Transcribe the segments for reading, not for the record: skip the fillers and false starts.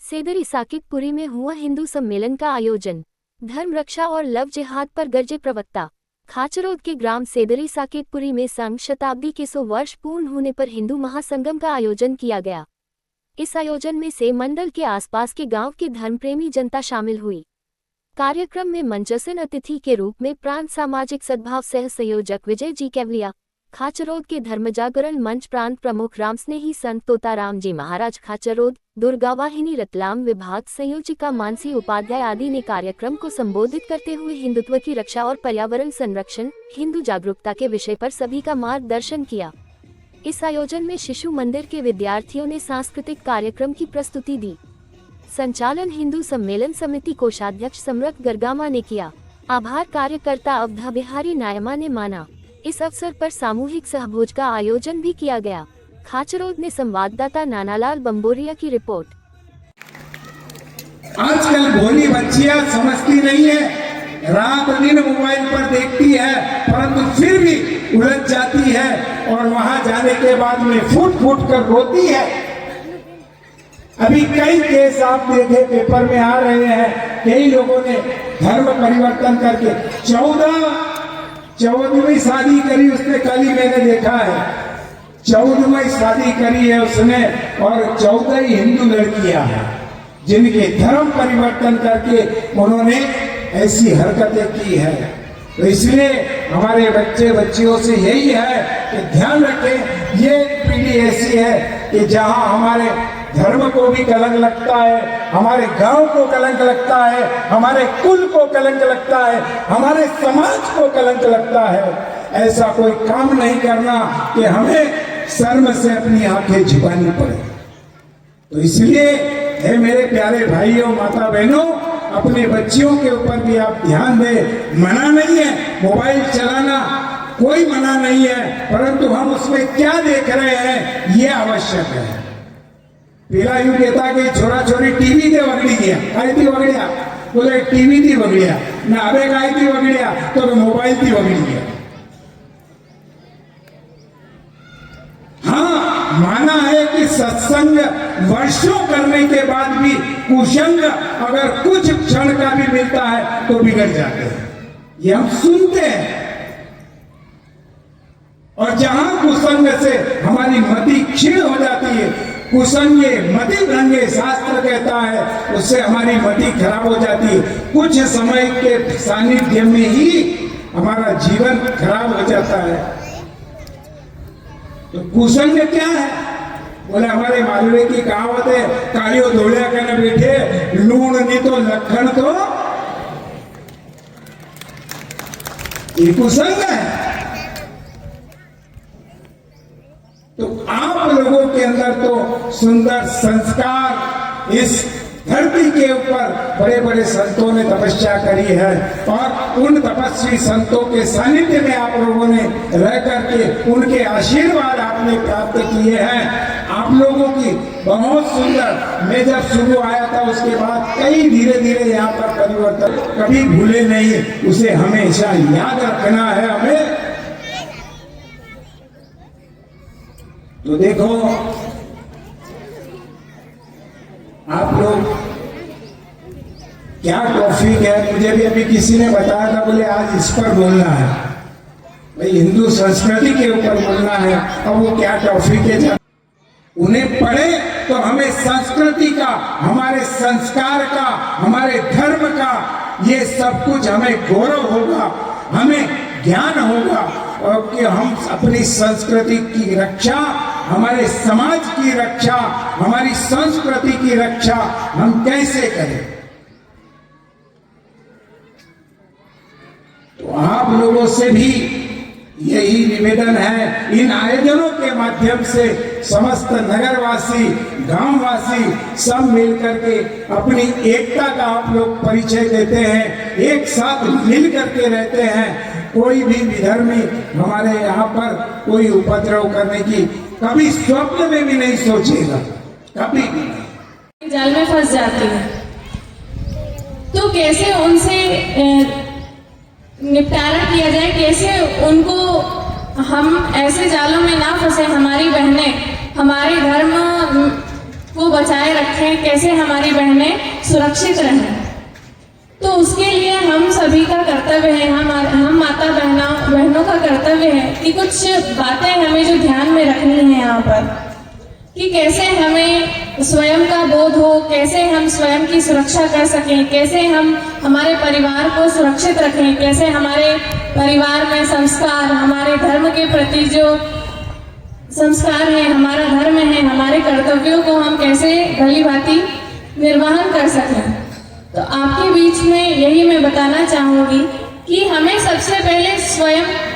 सेदरी साकिबपुरी में हुआ हिंदू सम्मेलन का आयोजन। धर्म रक्षा और लव जिहाद पर गरजे प्रवक्ता। खाचरोद के ग्राम सेदरी साकिबपुरी में संघ शताब्दी के 100 वर्ष पूर्ण होने पर हिंदू महासंगम का आयोजन किया गया। इस आयोजन में से मंडल के आसपास के गांव की धर्मप्रेमी जनता शामिल हुई। कार्यक्रम में मंचस्थ अतिथि के रूप में प्रांत सामाजिक सद्भाव सह संयोजक विजय जी कैवलिया, खाचरोद के धर्मजागरण मंच प्रांत प्रमुख रामस्नेही संत तोताराम जी महाराज खाचरोद, दुर्गावाहिनी रतलाम विभाग संयोजिका मानसी उपाध्याय आदि ने कार्यक्रम को संबोधित करते हुए हिंदुत्व की रक्षा और पर्यावरण संरक्षण, हिंदू जागरूकता के विषय पर सभी का मार्गदर्शन किया। इस आयोजन में शिशु मंदिर के विद्यार्थियों ने सांस्कृतिक कार्यक्रम की प्रस्तुति दी। संचालन हिंदू सम्मेलन समिति कोषाध्यक्ष सम्रत गरगामा ने किया। आभार कार्यकर्ता अवधा बिहारी नायमा ने माना। इस अवसर पर सामूहिक सहभोज का आयोजन भी किया गया। खाचरोद में संवाददाता नानालाल बम्बोरिया की रिपोर्ट। आजकल भोली बच्चियां समझती नहीं है, रात दिन मोबाइल पर देखती है, परंतु फिर भी उलझ जाती है और वहां जाने के बाद में फूट फूट कर रोती है। अभी कई केस आप देखे पेपर में आ रहे हैं, कई लोगों ने धर्म परिवर्तन करके 14वीं शादी करी उसने, कल ही मैंने देखा है 14वीं शादी करी है उसने और 14 हिंदू लड़कियां हैं जिनके धर्म परिवर्तन करके उन्होंने ऐसी हरकतें की है। तो इसलिए हमारे बच्चे बच्चियों से यही है कि ध्यान रखें, ये पीढ़ी ऐसी है कि जहां हमारे धर्म को भी कलंक लगता है, हमारे गांव को कलंक लगता है, हमारे कुल को कलंक लगता है, हमारे समाज को कलंक लगता है। ऐसा कोई काम नहीं करना कि हमें शर्म से अपनी आंखें झुकानी पड़े। तो इसलिए हे मेरे प्यारे भाइयों माता बहनों, अपने बच्चियों के ऊपर भी आप ध्यान दें। मना नहीं है मोबाइल चलाना, कोई मना नहीं है, परंतु हम उसमें क्या देख रहे हैं ये आवश्यक है। पहला यूं कहता कि छोरा छोरी टीवी दे वगड़ी गया, आई थी वगड़िया, बोले टीवी थी वगड़िया ना, अबे गाय थी वगड़िया तो मोबाइल थी वगड़ी गया। हाँ, माना है कि सत्संग वर्षों करने के बाद भी कुसंग अगर कुछ क्षण का भी मिलता है तो बिगड़ जाते हैं, ये हम सुनते हैं। और जहां कुसंग से हमारी मति क्षीण हो जाती है, कुसंगे मति भ्रंगे शास्त्र कहता है, उससे हमारी मति खराब हो जाती है। कुछ समय के सानिध्य में ही हमारा जीवन खराब हो जाता है। तो कुसंग क्या है? बोले हमारे मालवे की कहावत है, कालियो धोलिया कहने बैठे लूण नहीं तो लखन तो ये कुसंग है। तो आप लोगों के अंदर तो सुंदर संस्कार, इस धरती के ऊपर बड़े बड़े संतों ने तपस्या करी है और उन तपस्वी संतों के सानिध्य में आप लोगों ने रह करके उनके आशीर्वाद आपने प्राप्त किए हैं। आप लोगों की बहुत सुंदर, मैं जब शुरू आया था उसके बाद कई धीरे धीरे यहाँ पर परिवर्तन, कभी भूले नहीं, उसे हमेशा याद रखना है हमें। तो देखो आप लोग क्या टॉपिक है, मुझे भी अभी किसी ने बताया था, बोले आज इस पर बोलना है, भाई हिंदू संस्कृति के ऊपर बोलना है। अब वो क्या टॉपिक है, जब उन्हें पढ़े तो हमें संस्कृति का, हमारे संस्कार का, हमारे धर्म का, ये सब कुछ हमें गौरव होगा, हमें ज्ञान होगा और कि हम अपनी संस्कृति की रक्षा, हमारे समाज की रक्षा, हमारी संस्कृति की रक्षा हम कैसे करें। तो आप लोगों से भी यही निवेदन है, इन आयोजनों के माध्यम से समस्त नगरवासी, गांववासी सब मिलकर के अपनी एकता का आप लोग परिचय देते हैं, एक साथ मिल करके रहते हैं। कोई भी विधर्मी हमारे यहाँ पर कोई उपद्रव करने की कभी स्वप्न में भी नहीं सोचेगा, कभी भी नहीं। जाल में फंस जाती है तो कैसे उनसे निपटारा किया जाए, कैसे उनको हम ऐसे जालों में ना फंसे। हमारी बहनें हमारे धर्म को बचाए रखें, कैसे हमारी बहनें सुरक्षित रहें। तो उसके लिए हम सभी का कर्तव्य है, हम माता बहनों का कर्तव्य है कि कुछ बातें हमें जो ध्यान में रखनी है यहाँ पर, कि कैसे हमें स्वयं का बोध हो, कैसे हम स्वयं की सुरक्षा कर सकें, कैसे हम हमारे परिवार को सुरक्षित रखें, कैसे हमारे परिवार में संस्कार, हमारे धर्म के प्रति जो संस्कार है, हमारा धर्म है, हमारे कर्तव्यों को हम कैसे भली भांति निर्वहन कर सकें। तो आपके बीच में यही मैं बताना चाहूंगी कि हमें सबसे पहले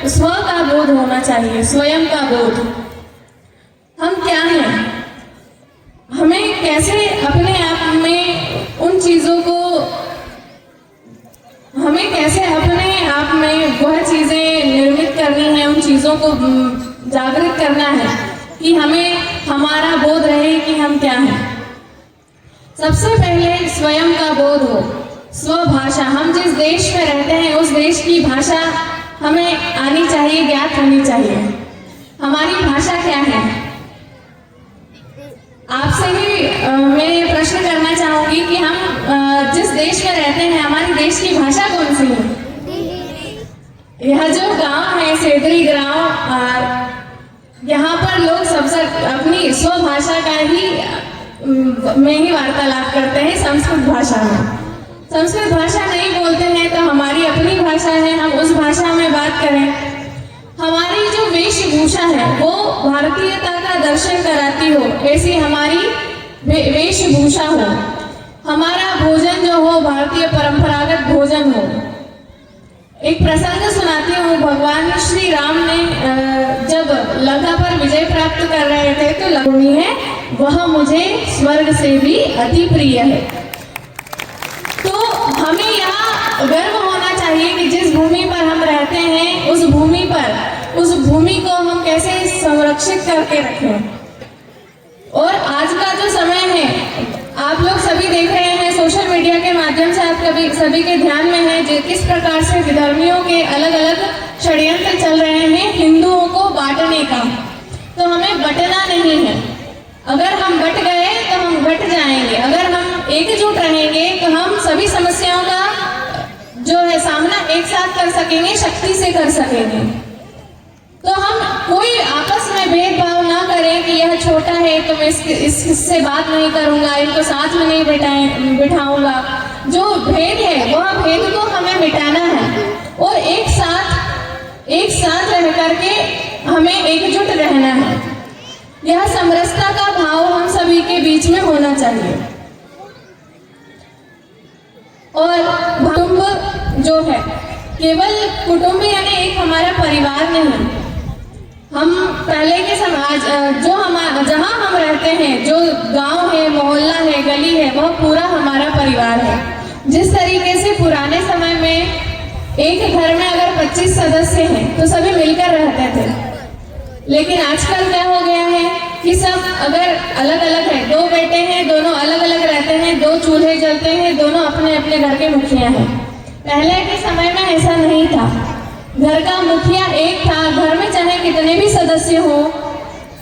स्व का बोध होना चाहिए, स्वयं का बोध। हम क्या हैं, हमें कैसे अपने आप में उन चीजों को, हमें कैसे अपने आप में वह चीजें निर्मित करनी है, उन चीजों को जागृत करना है कि हमें हमारा बोध रहे कि हम क्या हैं। सबसे पहले स्वयं का बोध हो, स्वभाषा। हम जिस देश में रहते हैं उस देश की भाषा हमें आनी चाहिए, ज्ञात होनी चाहिए। हमारी भाषा क्या है? आपसे ही मैं ये प्रश्न करना चाहूंगी कि हम जिस देश में रहते हैं हमारी देश की भाषा कौन सी है? यह जो गांव है सेदरी गांव, यहाँ पर लोग सबसे अपनी स्वभाषा का ही में ही वार्तालाप करते हैं, संस्कृत भाषा में। संस्कृत भाषा नहीं बोलते हैं तो हमारी अपनी भाषा है, हम उस भाषा में बात करें। हमारी जो वेशभूषा है वो भारतीयता का दर्शन कराती हो, ऐसी हमारी वेशभूषा हो। हमारा भोजन जो हो भारतीय परंपरागत भोजन हो। एक प्रसंग सुनाती हूँ। भगवान श्री राम ने जब लंका पर विजय प्राप्त कर रहे थे तो लक्ष्मी है वह मुझे स्वर्ग से भी अति प्रिय है। तो हमें यहाँ गर्व होना चाहिए कि जिस भूमि पर हम रहते हैं उस भूमि को हम कैसे संरक्षित करके रखें। और आज का जो समय है, आप लोग सभी देख रहे हैं सोशल मीडिया के माध्यम से, आप सभी के ध्यान में है जो किस प्रकार से विधर्मियों के अलग अलग षड्यंत्र चल रहे हैं हिंदुओं को बांटने का। तो हमें बंटना नहीं है। अगर हम बट गए तो हम बट जाएंगे। अगर हम एकजुट रहेंगे तो हम सभी समस्याओं का जो है सामना एक साथ कर सकेंगे, शक्ति से कर सकेंगे। तो हम कोई आपस में भेदभाव ना करें कि यह छोटा है तो मैं इससे बात नहीं करूंगा, इनको साथ में नहीं बिठाऊंगा। जो भेद है वह भेद को हमें मिटाना है और एक साथ रह करके हमें एकजुट रहना है। यह समरसता का भाव हम सभी के बीच में होना चाहिए। और कुटुंब जो है, केवल कुटुंब यानी एक हमारा परिवार नहीं। हम पहले के समाज जहाँ हम रहते हैं, जो गांव है, मोहल्ला है, गली है, वह पूरा हमारा परिवार है। जिस तरीके से पुराने समय में एक घर में अगर 25 सदस्य हैं तो सभी मिलकर रहते थे, लेकिन आजकल क्या हो गया है कि सब अगर अलग अलग है, 2 बेटे हैं, दोनों अलग अलग रहते हैं, 2 चूल्हे जलते हैं, दोनों अपने अपने घर के मुखिया हैं। पहले के समय में ऐसा नहीं था। घर का मुखिया एक था, घर में चाहे कितने भी सदस्य हो,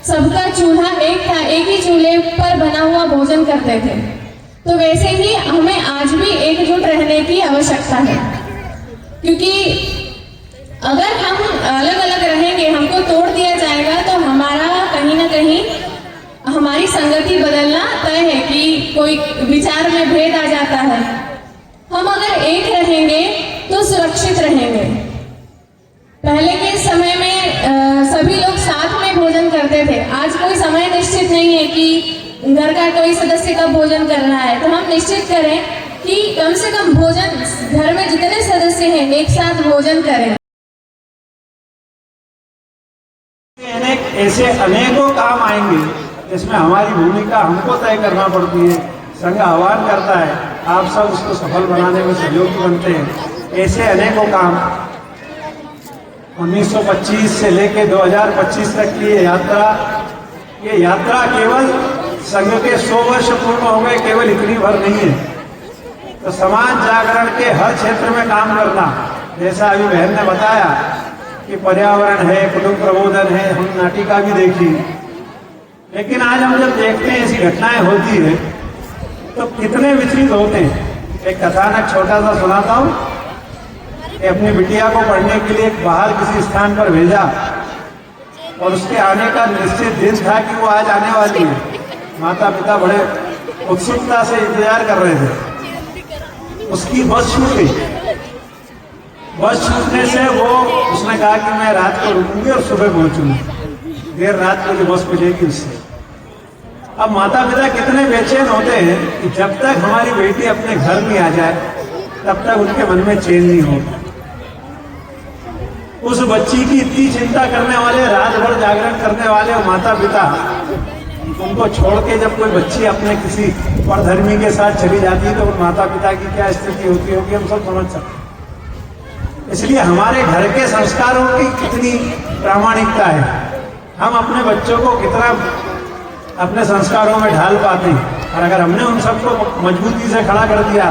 सबका चूल्हा एक था, एक ही चूल्हे पर बना हुआ भोजन करते थे। तो वैसे ही हमें आज भी एकजुट रहने की आवश्यकता है, क्योंकि अगर हम अलग अलग रहेंगे, हमको तोड़ दिया जाएगा तो हमारा कहीं ना कहीं हमारी संगति बदलना तय है कि कोई विचार में भेद आ जाता है। हम अगर एक रहेंगे तो सुरक्षित रहेंगे। पहले के समय में सभी लोग साथ में भोजन करते थे। आज कोई समय निश्चित नहीं है कि घर का कोई सदस्य कब भोजन कर रहा है। तो हम निश्चित करें कि कम से कम भोजन घर में जितने सदस्य हैं एक साथ भोजन करें। ऐसे अनेकों काम आएंगे जिसमें हमारी भूमिका हमको तय करना पड़ती है। संघ आह्वान करता है, आप सब उसको सफल बनाने में सहयोगी बनते हैं। ऐसे अनेकों काम 1925 से लेकर 2025 तक की ये यात्रा केवल संघ के 100 वर्ष पूर्ण हो गए, केवल इतनी भर नहीं है। तो समाज जागरण के हर क्षेत्र में काम करना, जैसा अभी बहन ने बताया कि पर्यावरण है, कुटुंब प्रबोधन है, हम नाटिका भी देखी, लेकिन आज हम जब देखते हैं ऐसी घटनाएं होती है तो कितने विचलित होते हैं। एक कथानक छोटा सा सुनाता हूँ कि अपनी बिटिया को पढ़ने के लिए बाहर किसी स्थान पर भेजा और उसके आने का निश्चित दिन था कि वो आज आने वाली है। माता पिता बड़े उत्सुकता से इंतजार कर रहे थे। उसकी बस छूट गई। बस छूटने से वो उसने कहा कि मैं रात को रुकूंगी और सुबह पहुंचूंगी, देर रात को जो बस मिलेगी उससे। अब माता पिता कितने बेचैन होते हैं कि जब तक हमारी बेटी अपने घर नहीं आ जाए तब तक उनके मन में चैन नहीं होता। उस बच्ची की इतनी चिंता करने वाले, रात भर जागरण करने वाले माता पिता, उनको छोड़ के जब कोई बच्ची अपने किसी परधर्मी के साथ चली जाती है तो उन माता पिता की क्या स्थिति होती होगी हम सब समझ सकते हैं। इसलिए हमारे घर के संस्कारों की कितनी प्रामाणिकता है, हम अपने बच्चों को कितना अपने संस्कारों में ढाल पाते हैं। और अगर हमने उन सबको मजबूती से खड़ा कर दिया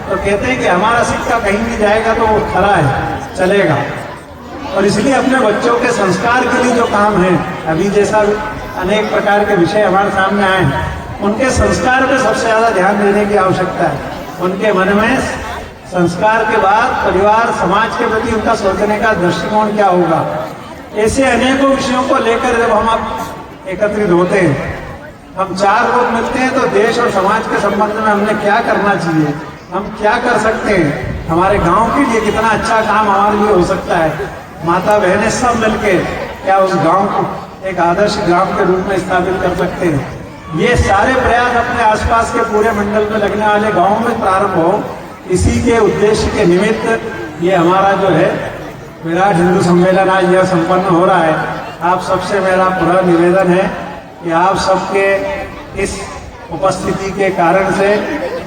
तो कहते हैं कि हमारा सिक्का कहीं भी जाएगा तो वो खड़ा है, चलेगा। और इसलिए अपने बच्चों के संस्कार के लिए जो काम है, अभी जैसा अनेक प्रकार के विषय हमारे सामने आए हैं, उनके संस्कार पे सबसे ज़्यादा ध्यान देने की आवश्यकता है। उनके मन में संस्कार के बाद परिवार समाज के प्रति उनका सोचने का दृष्टिकोण क्या होगा। ऐसे अनेकों विषयों को लेकर जब हम अब एकत्रित होते हैं, हम चार लोग मिलते हैं तो देश और समाज के संबंध में हमने क्या करना चाहिए, हम क्या कर सकते हैं, हमारे गांव के लिए कितना अच्छा काम हमारे लिए हो सकता है, माता बहनें सब मिलके क्या उस गांव को एक आदर्श गांव के रूप में स्थापित कर सकते हैं। ये सारे प्रयास अपने आसपास के पूरे मंडल में लगने वाले गांवों में प्रारंभ हो। इसी के उद्देश्य के निमित्त ये हमारा जो है विराट हिंदू सम्मेलन आज यह संपन्न हो रहा है। आप सबसे मेरा पूरा निवेदन है कि आप सबके इस उपस्थिति के कारण से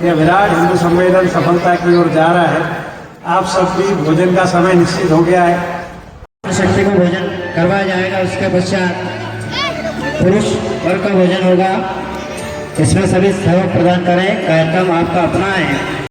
यह विराट हिंदू सम्मेलन सफलता की ओर जा रहा है। आप सब भी भोजन का समय निश्चित हो गया है। शक्ति को भोजन करवाया जाएगा, उसके पश्चात पुरुष वर्ग का भोजन होगा। इसमें सभी सहयोग प्रदान करें। कार्यक्रम आपका अपना है।